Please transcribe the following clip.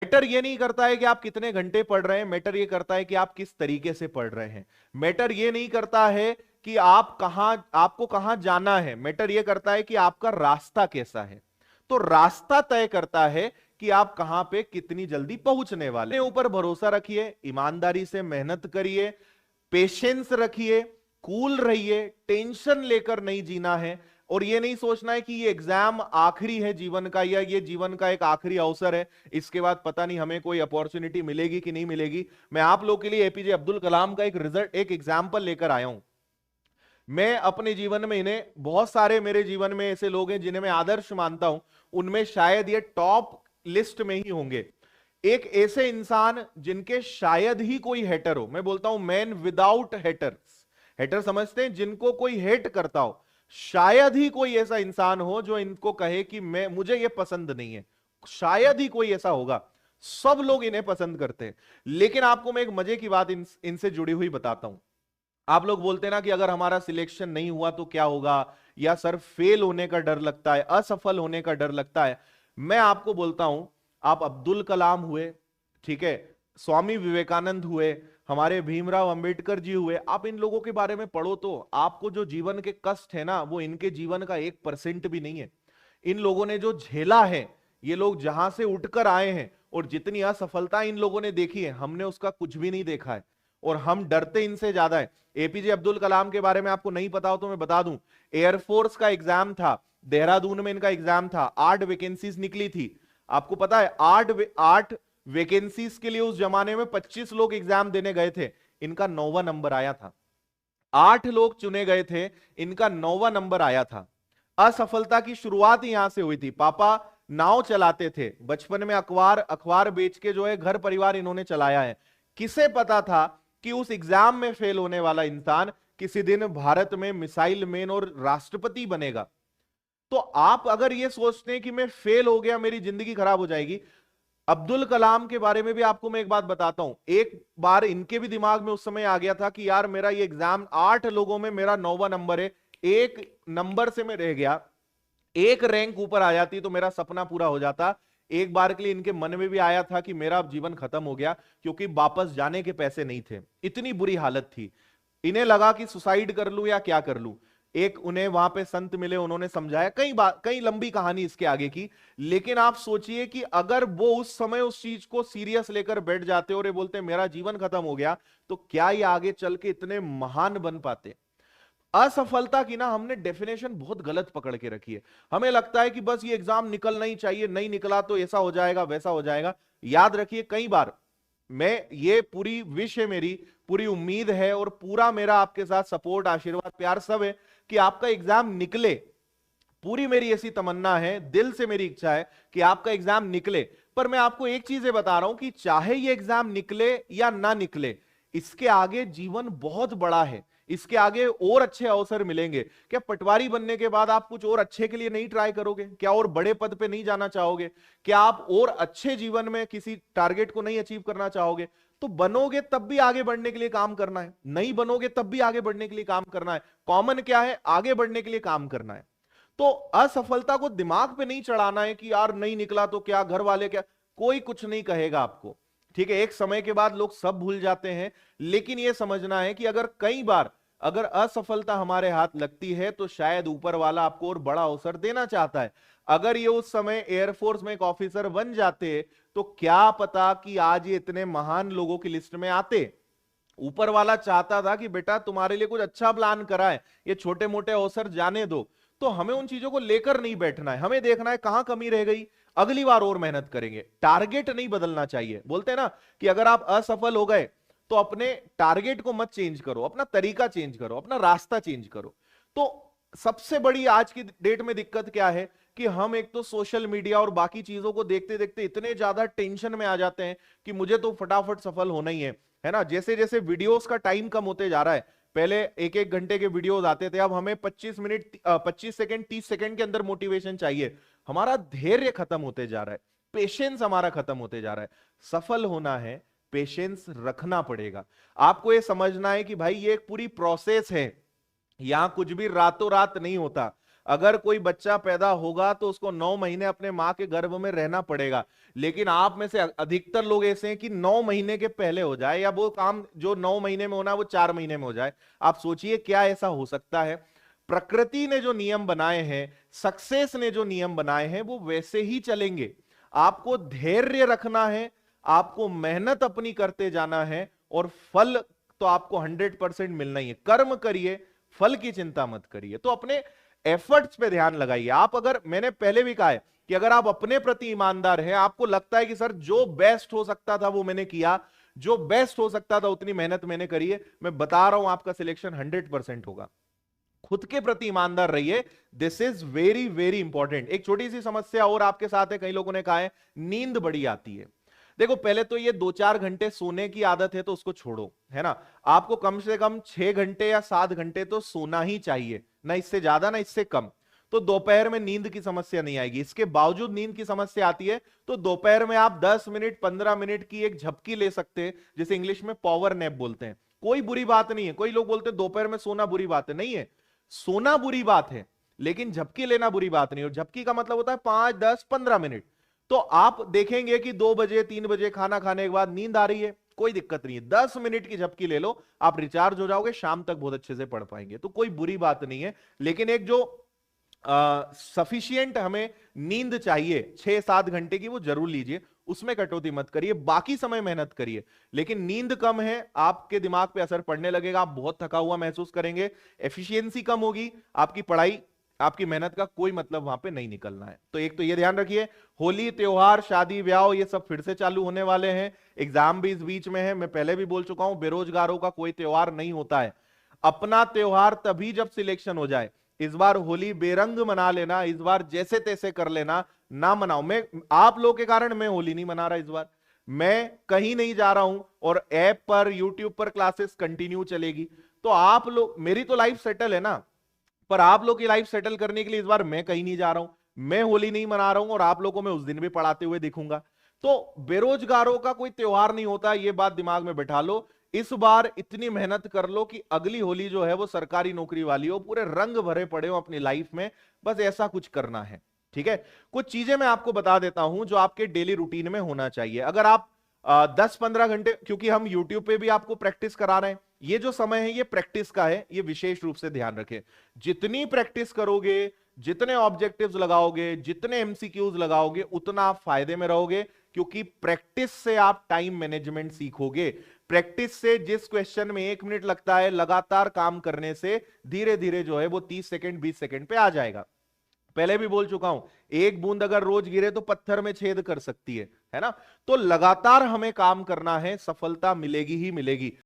Matter ये नहीं करता है कि आप कितने घंटे पढ़ रहे हैं, मैटर ये करता है कि आप किस तरीके से पढ़ रहे हैं। मैटर ये नहीं करता है कि आपको कहां जाना है, मैटर ये करता है कि आपका रास्ता कैसा है। तो रास्ता तय करता है कि आप कहां पे कितनी जल्दी पहुंचने वाले हैं। ऊपर भरोसा रखिए, ईमानदारी से मेहनत करिए, पेशेंस रखिए, कूल रहिए, टेंशन लेकर नहीं जीना है। और ये नहीं सोचना है कि ये एग्जाम आखिरी है जीवन का, या ये जीवन का एक आखिरी अवसर है, इसके बाद पता नहीं हमें कोई अपॉर्चुनिटी मिलेगी कि नहीं मिलेगी। मैं आप लोग के लिए एपीजे अब्दुल कलाम का एक रिजल्ट, एक एग्जाम्पल लेकर आया हूं। मैं अपने जीवन में इन्हें, बहुत सारे मेरे जीवन में ऐसे लोग हैं जिन्हें मैं आदर्श मानता हूं, उनमें शायद ये टॉप लिस्ट में ही होंगे। एक ऐसे इंसान जिनके शायद ही कोई हेटर हो, मैं बोलता हूं मैन विदाउट हेटर्स। हेटर समझते हैं जिनको कोई हेट करता हो, शायद ही कोई ऐसा इंसान हो जो इनको कहे कि मुझे ये पसंद नहीं है। शायद ही कोई ऐसा होगा, सब लोग इन्हें पसंद करते हैं। लेकिन आपको मैं एक मजे की बात इनसे जुड़ी हुई बताता हूं। आप लोग बोलते हैं ना कि अगर हमारा सिलेक्शन नहीं हुआ तो क्या होगा, या सर फेल होने का डर लगता है, असफल होने का डर लगता है। मैं आपको बोलता हूं, आप अब्दुल कलाम हुए, ठीक है, स्वामी विवेकानंद हुए, हमारे भीमराव अंबेडकर जी हुए, आप इन लोगों के बारे में पढ़ो तो आपको जो जीवन के कष्ट है ना, वो इनके जीवन का 1% भी नहीं है। इन लोगों ने जो झेला है, ये लोग जहां से उठकर आए हैं, और जितनी असफलता इन लोगों ने देखी है, हमने उसका कुछ भी नहीं देखा है, और हम डरते इनसे ज्यादा है। एपीजे अब्दुल कलाम के बारे में आपको नहीं पता हो तो मैं बता दूं, एयरफोर्स का एग्जाम था, देहरादून में इनका एग्जाम था, 8 वैकेंसीज निकली थी। आपको पता है 8 वैकेंसीज के लिए उस जमाने में 25 लोग एग्जाम देने गए थे, इनका 9वां नंबर आया था। 8 लोग चुने गए थे, इनका 9वां नंबर आया था। असफलता की शुरुआत ही यहां से हुई थी। पापा नाव चलाते थे, बचपन में अखबार अखबार बेच के जो है घर परिवार इन्होंने चलाया है। किसे पता था कि उस एग्जाम में फेल होने वाला इंसान किसी दिन भारत में मिसाइल मैन और राष्ट्रपति बनेगा। तो आप अगर ये सोचते हैं कि मैं फेल हो गया, मेरी जिंदगी खराब हो जाएगी, अब्दुल कलाम के बारे में भी आपको मैं एक बात बताता हूं। एक बार इनके भी दिमाग में उस समय आ गया था कि यार मेरा ये एग्जाम, 8 लोगों में मेरा 9वां नंबर है, एक नंबर से मैं रह गया, एक रैंक ऊपर आ जाती तो मेरा सपना पूरा हो जाता। एक बार के लिए इनके मन में भी आया था कि मेरा अब जीवन खत्म हो गया, क्योंकि वापस जाने के पैसे नहीं थे, इतनी बुरी हालत थी। इन्हें लगा कि सुसाइड कर लूं या क्या कर लूं। एक उन्हें वहां पे संत मिले, उन्होंने समझाया, कई लंबी कहानी इसके आगे की। लेकिन आप सोचिए कि अगर वो उस समय उस चीज को सीरियस लेकर बैठ जाते और ये बोलते मेरा जीवन खत्म हो गया, तो क्या ये आगे चल के इतने महान बन पाते। असफलता की ना हमने डेफिनेशन बहुत गलत पकड़ के रखी है। हमें लगता है कि बस ये एग्जाम निकलना ही चाहिए, नहीं निकला तो ऐसा हो जाएगा वैसा हो जाएगा। याद रखिए, कई बार मैं, ये पूरी विश है मेरी, पूरी उम्मीद है और पूरा मेरा आपके साथ सपोर्ट, आशीर्वाद, प्यार सब है कि आपका एग्जाम निकले। पूरी मेरी ऐसी तमन्ना है, दिल से मेरी इच्छा है कि आपका एग्जाम निकले। पर मैं आपको एक चीज बता रहा हूं कि चाहे ये एग्जाम निकले या ना निकले, इसके आगे जीवन बहुत बड़ा है, इसके आगे और अच्छे अवसर मिलेंगे। क्या पटवारी बनने के बाद आप कुछ और अच्छे के लिए नहीं ट्राई करोगे? क्या और बड़े पद पे नहीं जाना चाहोगे? क्या आप और अच्छे जीवन में किसी टारगेट को नहीं अचीव करना चाहोगे? तो बनोगे तब भी आगे बढ़ने के लिए काम करना है, नहीं बनोगे तब भी आगे बढ़ने के लिए काम करना है। कॉमन क्या है? आगे बढ़ने के लिए काम करना है। तो असफलता को दिमाग पे नहीं चढ़ाना है कि यार नहीं निकला तो क्या, घर वाले क्या, कोई कुछ नहीं कहेगा आपको, ठीक है। एक समय के बाद लोग सब भूल जाते हैं, लेकिन यह समझना है कि अगर कई बार अगर असफलता हमारे हाथ लगती है तो शायद ऊपर वाला आपको और बड़ा अवसर देना चाहता है। अगर ये उस समय एयरफोर्स में एक ऑफिसर बन जाते तो क्या पता कि आज ये इतने महान लोगों की लिस्ट में आते। ऊपर वाला चाहता था कि बेटा तुम्हारे लिए कुछ अच्छा प्लान करा है, ये छोटे मोटे अवसर जाने दो। तो हमें उन चीजों को लेकर नहीं बैठना है, हमें देखना है कहां कमी रह गई, अगली बार और मेहनत करेंगे। टारगेट नहीं बदलना चाहिए। बोलते हैं ना कि अगर आप असफल हो गए तो अपने टारगेट को मत चेंज करो, अपना तरीका चेंज करो, अपना रास्ता चेंज करो। तो सबसे बड़ी आज की डेट में दिक्कत क्या है कि हम एक तो सोशल मीडिया और बाकी चीजों को देखते देखते इतने ज्यादा टेंशन में आ जाते हैं कि मुझे तो फटाफट सफल होना ही है ना। जैसे जैसे वीडियोस का टाइम कम होते जा रहा है, पहले 1-1 घंटे के वीडियोस आते थे, अब हमें 25 सेकंड 30 सेकंड के अंदर मोटिवेशन चाहिए। हमारा धैर्य खत्म होते जा रहा है, पेशेंस हमारा खत्म होते जा रहा है। सफल होना है, पेशेंस रखना पड़ेगा। आपको यह समझना है कि भाई ये एक पूरी प्रोसेस है, यहां कुछ भी रातों रात नहीं होता। अगर कोई बच्चा पैदा होगा तो उसको 9 महीने अपने मां के गर्भ में रहना पड़ेगा, लेकिन आप में से अधिकतर लोग ऐसे हैं कि 9 महीने के पहले हो जाए, या वो काम जो 9 महीने में होना है वो 4 महीने में हो जाए। आप सोचिए क्या ऐसा हो सकता है। प्रकृति ने जो नियम बनाए हैं, सक्सेस ने जो नियम बनाए हैं, वो वैसे ही चलेंगे। आपको धैर्य रखना है, आपको मेहनत अपनी करते जाना है, और फल तो आपको 100% मिलना ही है। कर्म करिए, फल की चिंता मत करिए। तो अपने एफर्ट्स पे ध्यान लगाइए। आप, अगर, मैंने पहले भी कहा है कि अगर आप अपने प्रति ईमानदार हैं, आपको लगता है कि सर जो बेस्ट हो सकता था वो मैंने किया, जो बेस्ट हो सकता था उतनी मेहनत मैंने करी है, मैं बता रहा हूं आपका सिलेक्शन 100% होगा। खुद के प्रति ईमानदार रहिए। This is very very important. एक छोटी सी समस्या और आपके साथ है, कई लोगों ने कहा है नींद बड़ी आती है। देखो, पहले तो ये 2-4 घंटे सोने की आदत है तो उसको छोड़ो, है ना। आपको कम से कम 6 घंटे या 7 घंटे तो सोना ही चाहिए, ना इससे ज्यादा ना इससे कम। तो दोपहर में नींद की समस्या नहीं आएगी। इसके बावजूद नींद की समस्या आती है तो दोपहर में आप 10 मिनट 15 मिनट की एक झपकी ले सकते हैं, जिसे इंग्लिश में पावर नैप बोलते हैं। कोई बुरी बात नहीं है। कोई लोग बोलते हैं दोपहर में सोना बुरी बात है, नहीं है। सोना बुरी बात है, लेकिन झपकी लेना बुरी बात नहीं। और झपकी का मतलब होता है 5, 10, 15 मिनट। तो आप देखेंगे कि 2 बजे 3 बजे खाना खाने के बाद नींद आ रही है, कोई दिक्कत नहीं है, 10 मिनट की झपकी ले लो, आप रिचार्ज हो जाओगे, शाम तक बहुत अच्छे से पढ़ पाएंगे। तो कोई बुरी बात नहीं है। लेकिन एक जो सफिशियंट हमें नींद चाहिए 6-7 घंटे की, वो जरूर लीजिए, उसमें कटौती मत करिए, बाकी समय मेहनत करिए। लेकिन नींद कम है, आपके दिमाग पे असर पड़ने लगेगा, आप बहुत थका हुआ महसूस करेंगे, एफिशिएंसी कम होगी, आपकी पढ़ाई, आपकी मेहनत का कोई मतलब वहां पे नहीं निकलना है। तो एक तो ये ध्यान रखिए, होली, त्योहार, शादी ब्याह, ये सब फिर से चालू होने वाले हैं। एग्जाम भी इस बीच में है। मैं पहले भी बोल चुका हूं, बेरोजगारों का कोई त्योहार नहीं होता है। अपना त्योहार तभी जब सिलेक्शन हो जाए। इस बार होली बेरंग मना लेना, इस बार जैसे तैसे कर लेना, ना मनाओ। मैं, आप लोगों के कारण मैं होली नहीं मना रहा इस बार। मैं कहीं नहीं जा रहा हूं, और ऐप पर, यूट्यूब पर क्लासेस कंटिन्यू चलेगी। तो आप लोग, मेरी तो लाइफ सेटल है ना, पर आप लोग की लाइफ सेटल करने के लिए इस बार मैं कहीं नहीं जा रहा हूं, मैं होली नहीं मना रहा हूं, और आप लोगों को मैं उस दिन भी पढ़ाते हुए दिखूंगा। तो बेरोजगारों का कोई त्योहार नहीं होता, ये बात दिमाग में बैठा लो। इस बार इतनी मेहनत कर लो कि अगली होली जो है वो सरकारी नौकरी वाली हो, पूरे रंग भरे पड़े हो अपनी लाइफ में। बस ऐसा कुछ करना है, ठीक है। कुछ चीजें मैं आपको बता देता हूं जो आपके डेली रूटीन में होना चाहिए। अगर आप 10-15 घंटे, क्योंकि हम यूट्यूब पे भी आपको प्रैक्टिस करा रहे हैं, ये जो समय है ये प्रैक्टिस का है, ये विशेष रूप से ध्यान रखें। जितनी प्रैक्टिस करोगे, जितने ऑब्जेक्टिव्स लगाओगे, जितने एमसीक्यूज लगाओगे, उतना आप फायदे में रहोगे। क्योंकि प्रैक्टिस से आप टाइम मैनेजमेंट सीखोगे। प्रैक्टिस से जिस क्वेश्चन में 1 मिनट लगता है, लगातार काम करने से धीरे धीरे जो है वो 30 सेकंड 20 सेकंड पे आ जाएगा। पहले भी बोल चुका हूं, एक बूंद अगर रोज गिरे तो पत्थर में छेद कर सकती है ना। तो लगातार हमें काम करना है, सफलता मिलेगी ही मिलेगी।